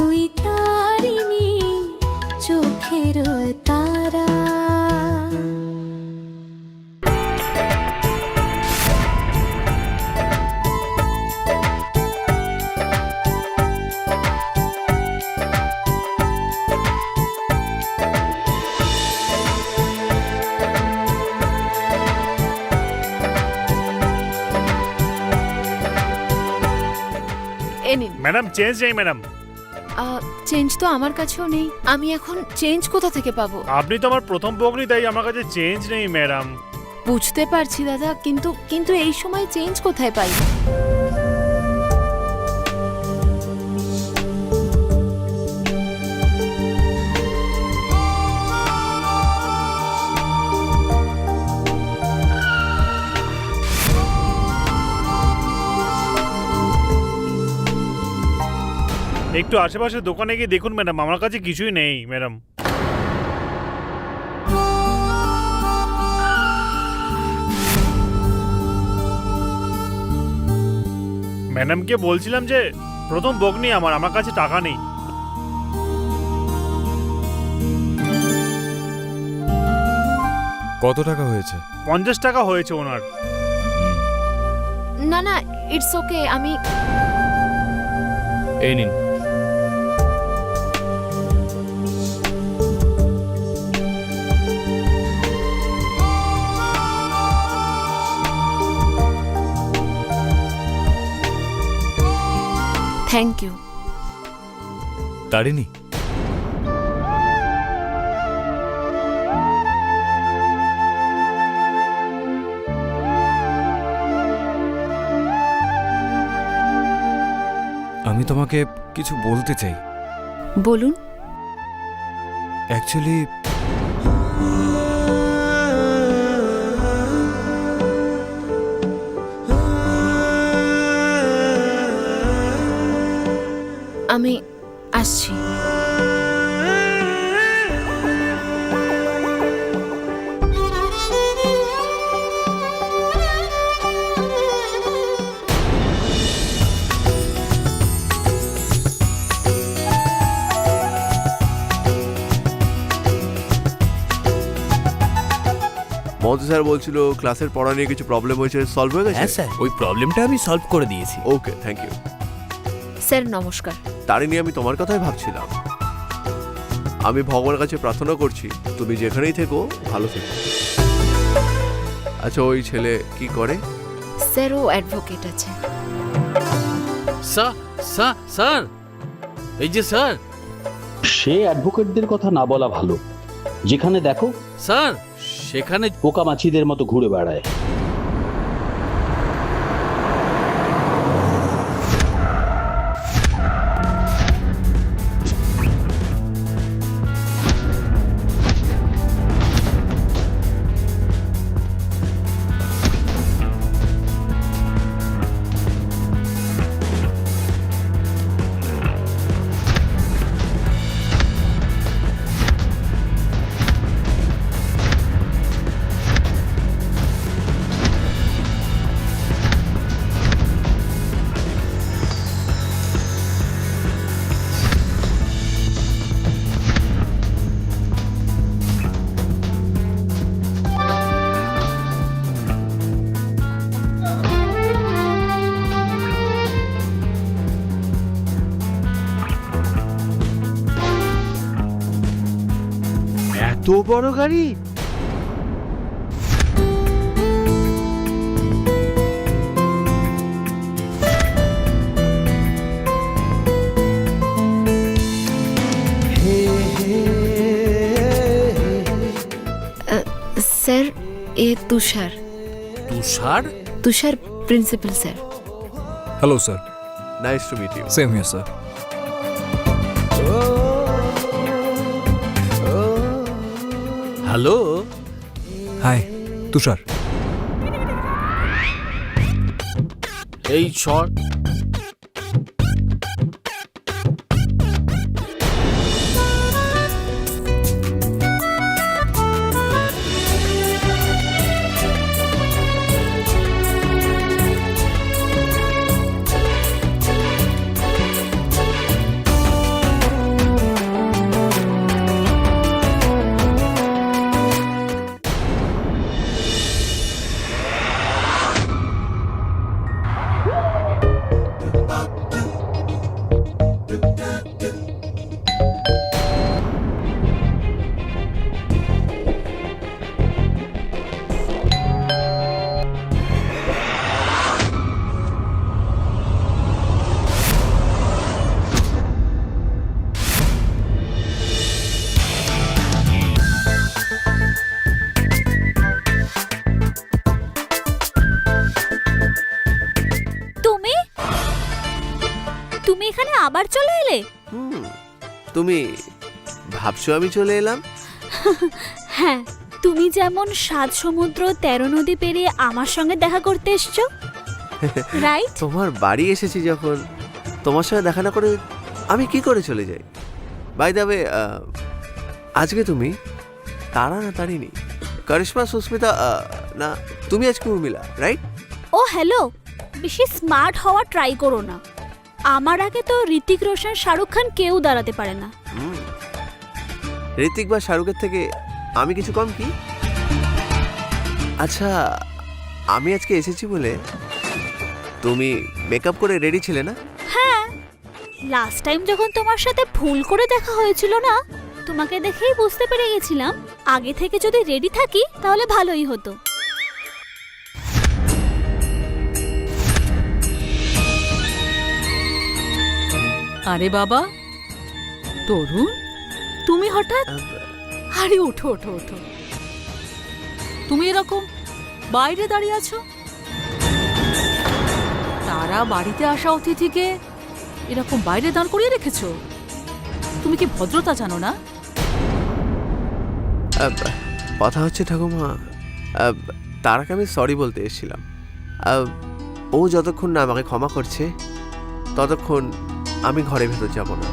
তুই তারিণী চোখের তারা। ম্যাডাম চেঞ্জ নেই ম্যাডাম। চেঞ্জ তো আমার কাছেও নেই, আমি এখন চেঞ্জ কোথা থেকে পাবো? আপনি তো আমার প্রথম ভগ্নী, তাই আমার কাছে চেঞ্জ নেই ম্যাডাম। বুঝতে পারছি দাদা, কিন্তু এই সময় চেঞ্জ কোথায় পাই? একটু আশেপাশে দোকানে গিয়ে দেখুন ম্যাডাম, আমার কাছে কিছুই নেই ম্যাডাম। ম্যাডামকে বলছিলাম যে প্রথম ভগ্নী আমার কাছে টাকা নেই। কত টাকা হয়েছে? 50 টাকা হয়েছে ওনার। না না, ইটস ওকে, আমি এই নিন। Thank you. তারিণী, আমি তোমাকে কিছু বলতে চাই। বলুন। অ্যাকচুয়ালি আমি আসছি। মহন্ত স্যার বলছিল ক্লাসের পড়া নিয়ে কিছু প্রবলেম হয়েছে, সলভ হয়ে গেছে? হ্যাঁ স্যার, ওই প্রবলেমটা আমি সলভ করে দিয়েছি। ওকে, থ্যাংক ইউ। স্যার নমস্কার। তারিণী, আমি তোমার কথাই ভাবছিলাম। আমি ভগবানের কাছে প্রার্থনা করছি তুমি যেখানেই থেকো ভালো থেকো। আচ্ছা, ওই ছেলে কি করে? স্যার ও অ্যাডভোকেট আছে। স্যার, এই যে স্যার। সে অ্যাডভোকেটদের কথা না বলা ভালো। যেখানে দেখো স্যার, সেখানে পোকামাছিদের মতো ঘুরে বেড়ায়। এত বড় গাড়ি? স্যার, এ Tushar. Tushar? Tushar principal sir. Hello sir. Nice to meet you. Same here sir. Hello. Hi, Tushar. এই শর্ট তুমি তুমি এখানে আবার চলে এলে? তুমি ভাবছো আমি চলে এলাম? হ্যাঁ, তুমি যেমন 7 সমুদ্র 13 নদী পেরিয়ে আমার সঙ্গে দেখা করতে এসছো, রাইট? তোমার বাড়ি এসেছি যখন, তোমার সঙ্গে দেখা না করে আমি কি করে চলে যাই? বাই দ্য ওয়ে, আজকে তুমি তারা না তারিনি, করিশ্মা, সুস্মিতা, না তুমি আজকে উর্মিলা, রাইট? ও হ্যালো, বেশি স্মার্ট হওয়া ট্রাই করো না। আমার আগে তো ঋতিক রোশন, শাহরুখ খান কেউ দাঁড়াতে পারে না। ঋতিক বা শাহরুখের থেকে আমি কিছু কম কি? আচ্ছা, আমি আজকে এসেছি বলে তুমি মেকআপ করে রেডি ছিলে না? হ্যাঁ, লাস্ট টাইম যখন তোমার সাথে ভুল করে দেখা হয়েছিল না, তোমাকে দেখেই বুঝতে পেরে গেছিলাম আগে থেকে যদি রেডি থাকি তাহলে ভালোই হতো। আরে বাবা তরুণ, তুমি হঠাৎ? আরে ওঠো ওঠো ওঠো, তুমি এরকম বাইরে দাঁড়িয়ে আছো? তারা বাড়িতে আসা অতিথিকে এরকম বাইরে দাঁড় করিয়ে রেখেছো? তুমি কি ভদ্রতা জানো না? কথা হচ্ছে ঠাকুমা, তারাকে আমি সরি বলতে এসেছিলাম। ও যতক্ষণ না আমাকে ক্ষমা করছে ততক্ষণ আমি ঘরে ভেতর যাব না।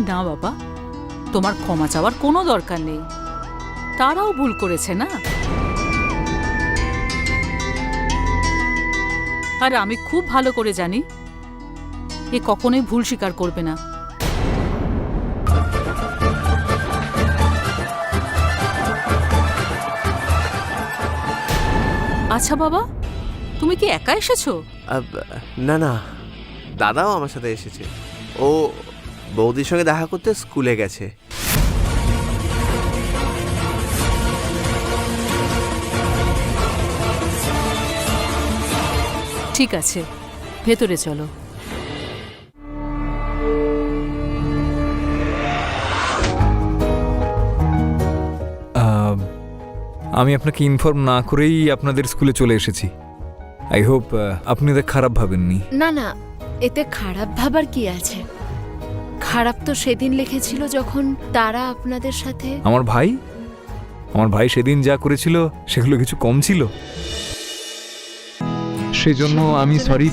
না বাবা, তোমার ক্ষমা চাওয়ার কোনো দরকার নেই, তারাও ভুল করেছে না। আর আমি খুব ভালো করে জানি এ কখনোই ভুল স্বীকার করবে না। আচ্ছা বাবা, তুমি কি একা এসেছো? না না, দাদাও আমার সাথে এসেছে। ও বৌদির সঙ্গে দেখা করতে স্কুলে গেছে। ঠিক আছে, ভেতরে চলো। আমি আপনাকে ইনফর্ম না করেই আপনাদের স্কুলে চলে এসেছি। আই হোপ আপনি এতে খারাপ ভাবেননি। না না, এতে খারাপ ভাবার কি আছে? খারাপ তো সেদিন লিখেছিল যখন তারা আপনাদের সাথে। আমার ভাই সেদিন যা করেছিল সেগুলো কিছু কম ছিল? সেজন্য আমি সরি।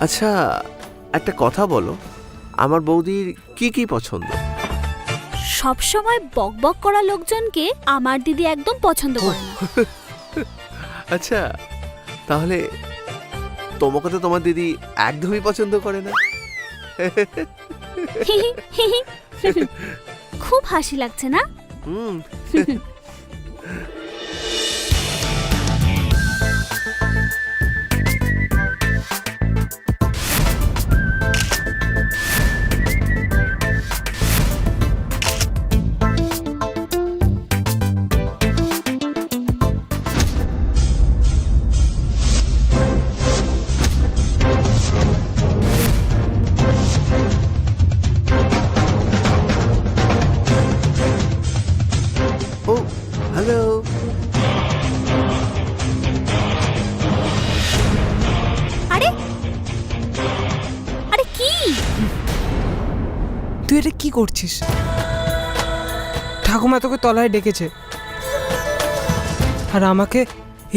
আচ্ছা, একটা কথা বলো, আমার বৌদির কি কি পছন্দ? সব সময় বকবক করা লোকজনকে আমার দিদি একদম পছন্দ করে না। আচ্ছা, তাহলে তোমাকে তো তোমার দিদি একদমই পছন্দ করে না? খুব হাসি লাগছে না? হুম। তুই এটা কি করছিস? ঠাকুমা তোকে তলায় ডেকেছে আর আমাকে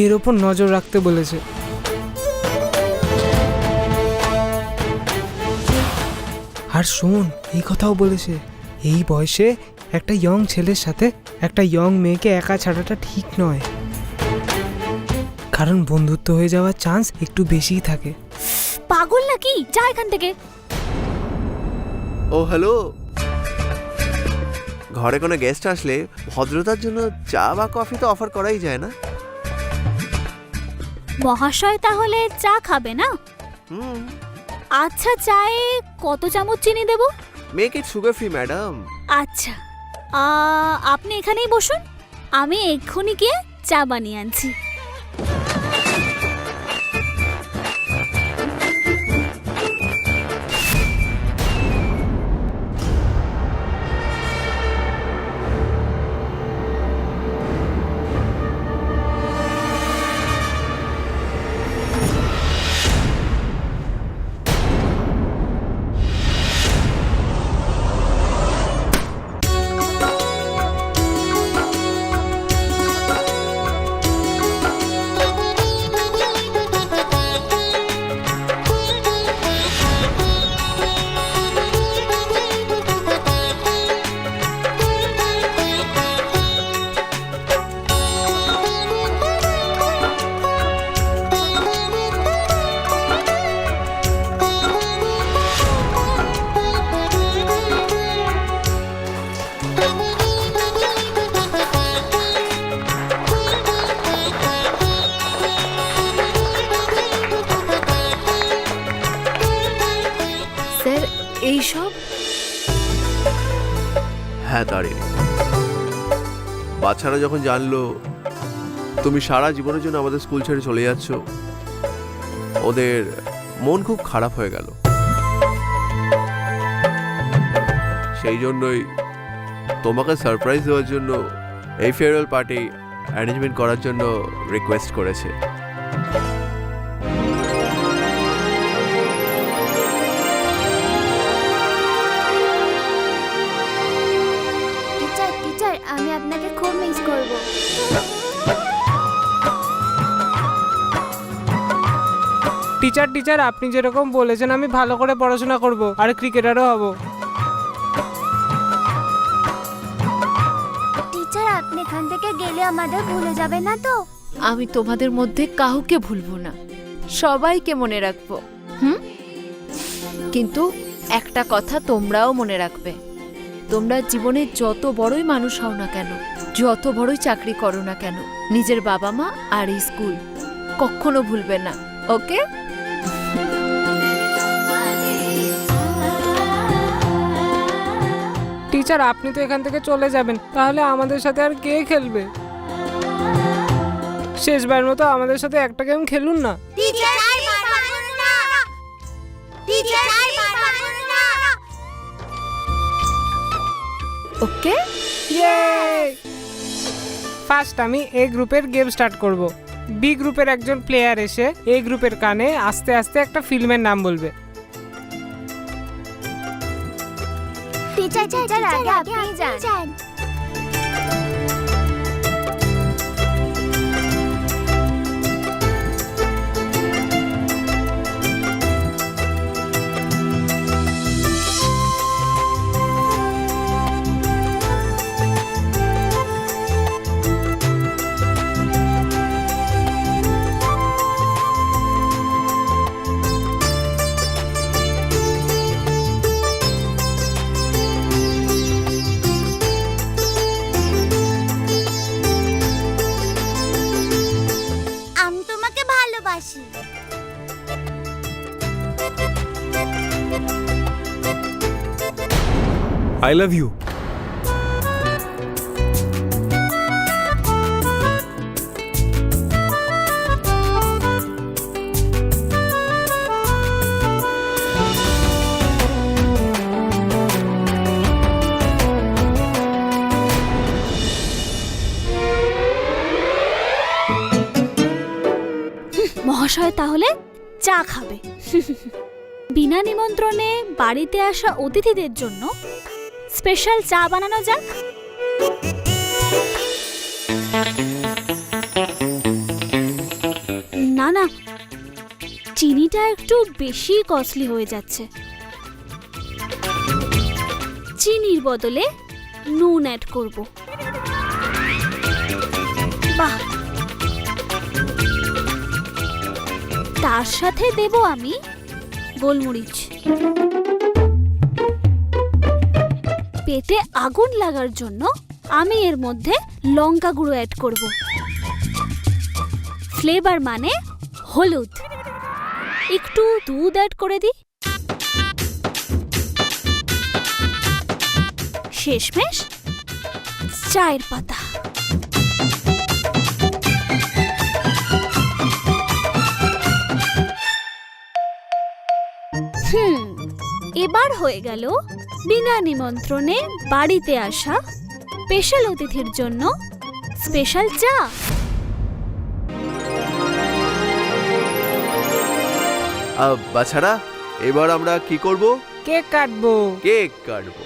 এর ওপর নজর রাখতে বলেছে। আর শোন, এই কথাও বলেছে এই বয়সে একটা ইয়ং ছেলের সাথে একটা ইয়ং মেয়েকে একা ছাড়াটা ঠিক নয়, কারণ বন্ধুত্ব হয়ে যাওয়ার চান্স একটু বেশিই থাকে। পাগল নাকি? যা এখান থেকে। ও হ্যালো, ঘরে কোনো গেস্ট আসলে ভদ্রতার জন্য চা বা কফি তো অফার করাই যায় না? মহাশয় তাহলে চা খাবে না? হুম, আচ্ছা, চায়ে কত চামচ চিনি দেব? Make it sugar free madam. আচ্ছা, আপনি এখানেই বসুন, আমি এক্ষুনি গিয়ে চা বানিয়ে আনছি। স্যার এইসব হ্যাঁ তারিণী, বাচ্চারা যখন জানলো তুমি সারা জীবনের জন্য আমাদের স্কুল ছেড়ে চলে যাচ্ছ, ওদের মন খুব খারাপ হয়ে গেল। সেই জন্যই তোমাকে সারপ্রাইজ দেওয়ার জন্য এই ফেয়ারওয়েল পার্টি অ্যারেঞ্জমেন্ট করার জন্য রিকোয়েস্ট করেছে। টিচার টিচার, আমি আপনাকে খুব মিস করব। টিচার টিচার, আপনি যেরকম বলেছেন আমি ভালো করে পড়াশোনা করব আর ক্রিকেটারও হব। টিচার, আপনি এখান থেকে গেলে আমাদের ভুলে যাবে না তো? আমি তোমাদের মধ্যে কাউকে ভুলবো না, সবাইকে মনে রাখবো। কিন্তু একটা কথা তোমরাও মনে রাখবে, তোমরা জীবনে যত বড়ই মানুষ হও না কেন, যত বড়ই চাকরি করো না কেন, নিজের বাবা মা আর এই স্কুল কখনো ভুলবে না, ওকে? টিচার, আপনি তো এখান থেকে চলে যাবেন, তাহলে আমাদের সাথে আর কে খেলবে? শেষবার মতো আমাদের সাথে একটা গেম খেলুন না। টিচার, টিচার, ওকে, ফার্স্ট আমি এ গ্রুপের গেম স্টার্ট করব। বি গ্রুপের একজন প্লেয়ার এসে এ গ্রুপের কানে আস্তে আস্তে একটা ফিল্মের নাম বলবে। টিচার, টিচার, আগে আপনি যান। আমি তোমাকে ভালোবাসি। I love you. মহাশয় তাহলে চা খাবে। বিনা নিমন্ত্রণে বাড়িতে আসা অতিথিদের জন্য স্পেশাল চা বানানো যাক। না না, চিনিটা একটু বেশি কস্টলি হয়ে যাচ্ছে। চিনির বদলে নুন অ্যাড করব। বাহ, তার সাথে দেব আমি গোলমরিচ। পেটে আগুন লাগার জন্য আমি এর মধ্যে লঙ্কা গুঁড়ো অ্যাড করব। ফ্লেভার মানে হলুদ। একটু দুধ অ্যাড করে দিই। শেষমেশ চায়ের পাতা। এবার হয়ে গেল বিনা নিমন্ত্রণে বাড়িতে আসা স্পেশাল অতিথির জন্য স্পেশাল চা। বাছারা, এবার আমরা কি করব? কেক কাটবো। কেক কাটবো।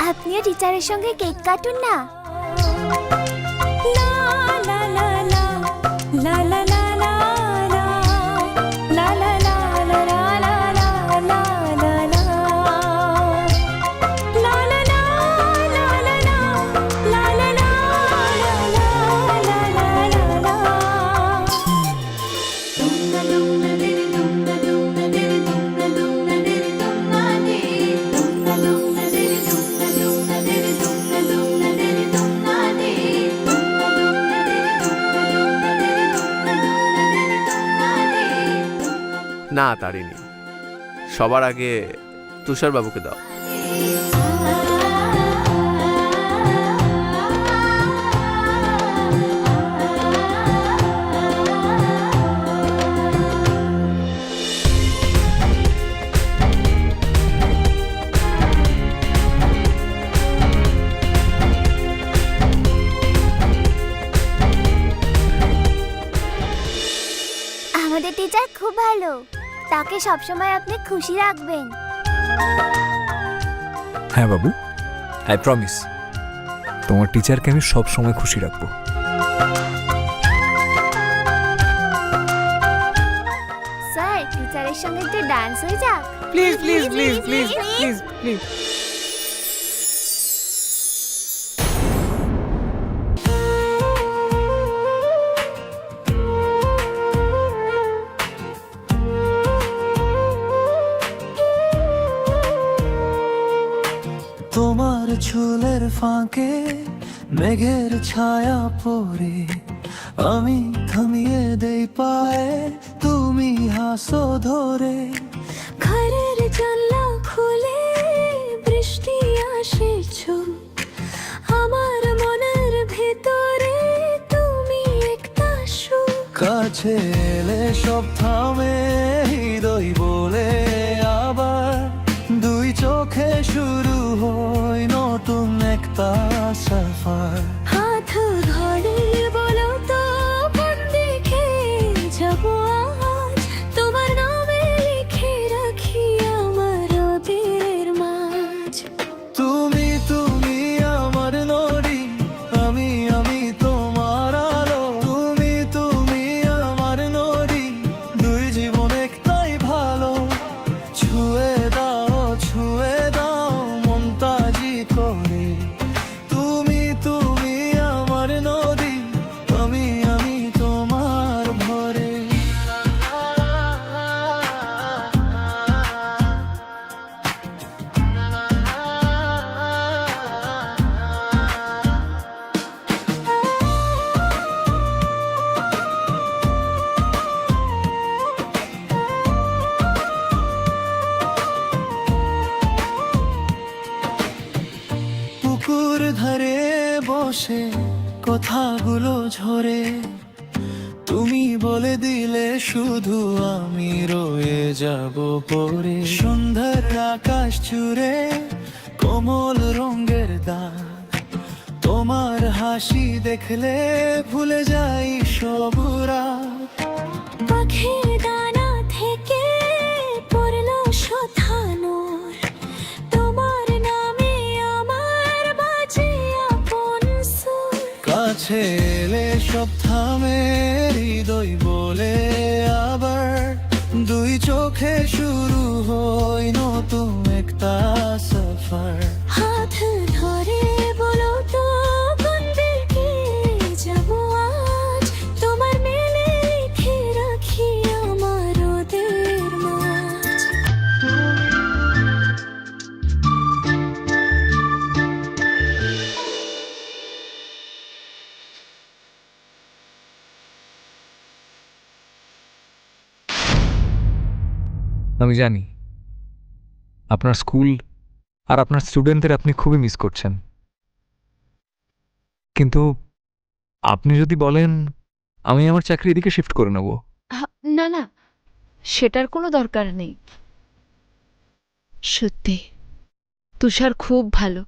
আপনিও টিচারের সঙ্গে কেক কাটুন না। না তারিনি, সবার আগে তুষার বাবুকে দাও। আমাদের টিচার খুব ভালো, তাকে সবসময় আপনি খুশি রাখবেন। হ্যাঁ বাবু, আই প্রমিস তোমার টিচারকে আমি সব সময় খুশি রাখবো। স্যার, টিচারের সঙ্গে একটু ডান্স হয়ে যাক। Please please please please please please. তোমার চুলের ফাঁকে মেঘের ছায়া পড়ে আমি থামিয়ে দেই পায়ে, তুমি হাসো ধরে। ঘরের জানলা খুলে বৃষ্টি আসে চুপ, আমার মনের ভেতরে তুমি একটা সুখ। কাছে এলে সব থামে, হৃদয় বলে আবার দুই চোখে শুরু হয় নতুন একটা সফর। হাত ধরে বলো তো কোন দিকে যাবো আজ, তোমার নামে লিখে রাখি আমার ওদের মাঝ। তুমি তুমি আমার নদী, আমি আমি তোমার আলো। তুমি তুমি আমার নদী, দুই জীবন একটাই ভালো। ছুঁয়ে দাও মনটা জি করে। তুমি তুমি আমার নদী, আমি আমি তোমার ভরে। পুকুর ধারে বসে কথাগুলো ঝরে, তুমি বলে দিলে শুধু আমি রয়ে যাব পরে সন্ধ্যার আকাশ জুড়ে কোমল রঙের দাগ তোমার হাসি দেখলে ভুলে যাই সব রাত পাখির ডানা থেকে পড়লো শোধানোর তোমার নামে আমার বাজে আপন সুর কাছে এলে সব থামে হৃদয় বলে আবার দুই চোখে শুরু হয় নতুন একটা সফর হাত ধরে বলো তো কোন দিকে যাব আজ তোমার মেলে লিখে রাখি আমার ওদের মাঝ আমি জানি আপনার স্কুল আর আপনার স্টুডেন্টদের আপনি খুবই মিস করছেন, কিন্তু আপনি যদি বলেন আমি আমার চাকরি এদিকে শিফট করে নেব। না না, সেটার কোনো দরকার নেই। সত্যি তুষার খুব ভালো।